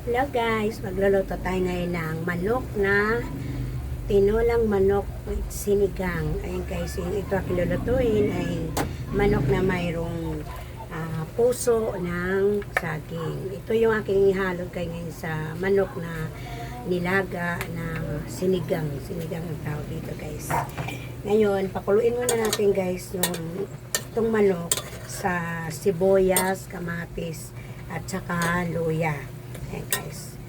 Hello guys, magluluto tayo ngayon ng manok na tinolang manok with sinigang. Ayan guys, ito aking lulutuin ay manok na mayroong puso ng saging. Ito yung aking ihalog kayo ngayon sa manok na nilaga na sinigang. Sinigang ang tawag dito guys. Ngayon, pakuluin muna natin guys itong manok sa sibuyas, kamatis, at saka luya. Ayan guys.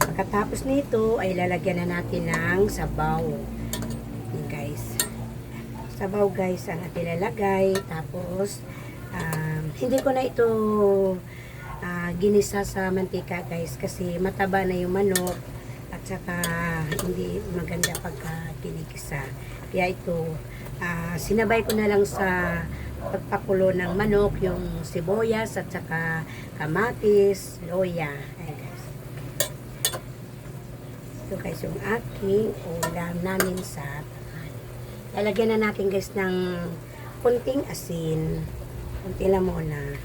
Pagkatapos nito ay lalagyan na natin ng sabaw. Ayan guys. Sabaw guys ang ating lalagay. Tapos hindi ko na ito ginisa sa mantika guys kasi mataba na yung manok at saka hindi maganda pagka ginikisa. Kaya ito sinabay ko na lang sa pagpakulo ng manok yung sibuyas at saka kamatis, luya. Ayan guys. Ito guys yung aking ulam namin sa tanghali. Lalagyan na natin guys ng kunting asin. Kunti lang muna.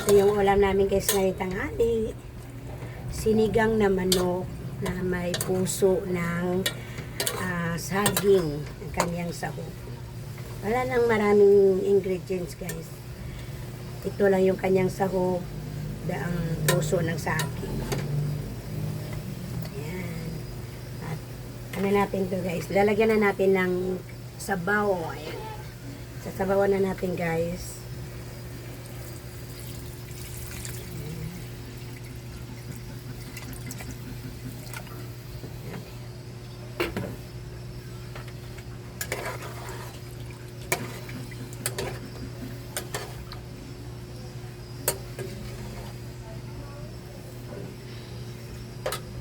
Ito yung ulam namin guys ngayong tanghali. Sinigang na manok na may puso ng saging ang kanyang sahog. Wala nang maraming ingredients guys. Ito lang yung kanyang sahog, ang puso ng saging. Ayan. At ano natin to guys, lalagyan na natin ng sabaw. Ayan. Sasabawan na natin guys.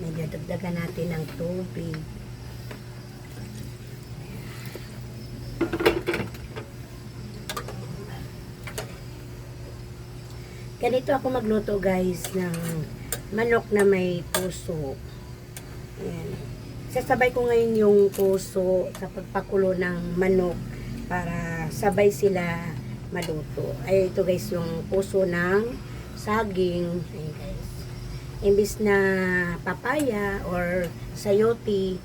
Medyo dagdagan natin ng tubig. Ganito ako magluto guys ng manok na may puso. Ayan. Sasabay ko ngayon yung puso sa pagpakulo ng manok para sabay sila maluto. Ay ito guys yung puso ng saging. Ayan guys. Imbis na papaya or sayote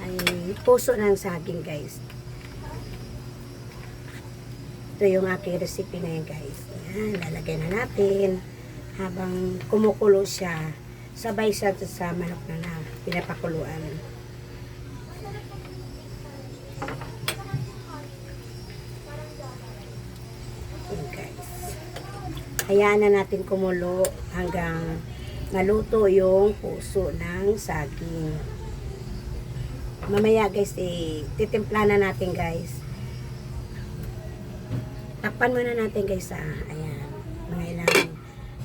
ay puso ng saging guys. Ito yung aking recipe ngayon guys. Yan, lalagay na natin habang kumukulo siya. Sabay siya sa manok na pinapakuluan. Yan guys. Hayaan na natin kumulo hanggang maluto yung puso ng saging. Mamaya guys, titimpla na natin guys. Takpan muna natin guys ayan, mga ilang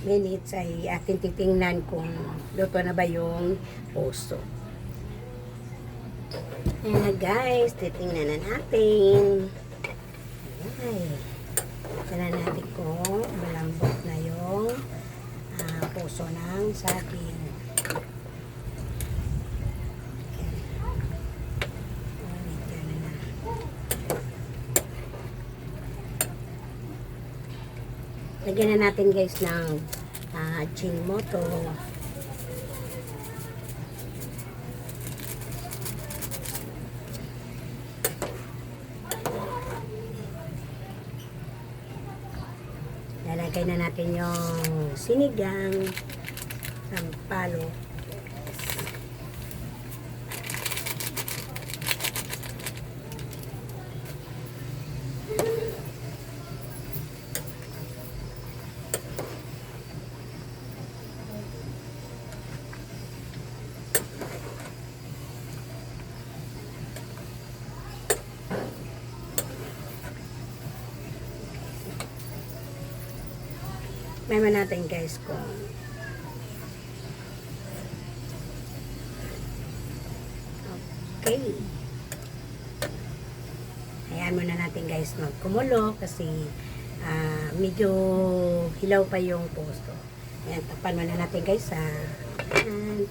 minutes ay atin titingnan kung luto na ba yung puso. Ayan na guys, titingnan na natin. Ayan. Tingnan natin kung malambot na yung puso ng saging. Lagyan na natin guys ng Ajinomoto. Lalagay na natin yung sinigang ng palo. Meron natin guys kung okay. Hayaan muna natin guys magkumulo kasi medyo hilaw pa yung puso. Ayan, tapan muna natin guys ha. Ayan.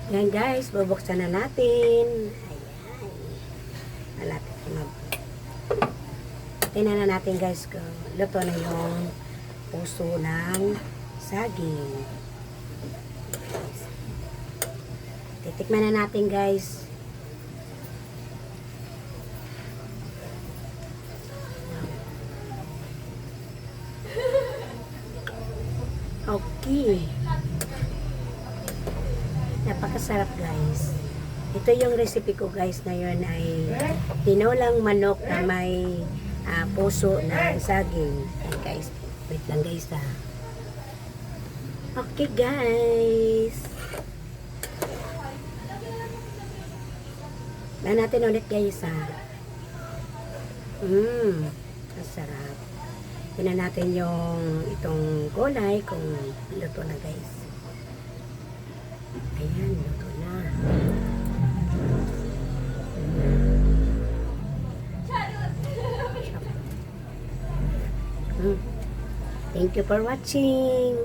Ayan guys, bubuksan na natin. Ayan. Malapit na mag... Tingnan na natin guys kung luto na yung puso ng saging. Titikman na natin guys. Okay. Napakasarap guys. Ito yung recipe ko guys ngayon ay tinolang manok na may puso ng saging. Ayan guys. Wait lang guys ha. Okay guys. Na natin ulit guys ha. Masarap. Tingnan natin yung itong gulay kung luto na guys. Ayan, luto na. Thank you for watching.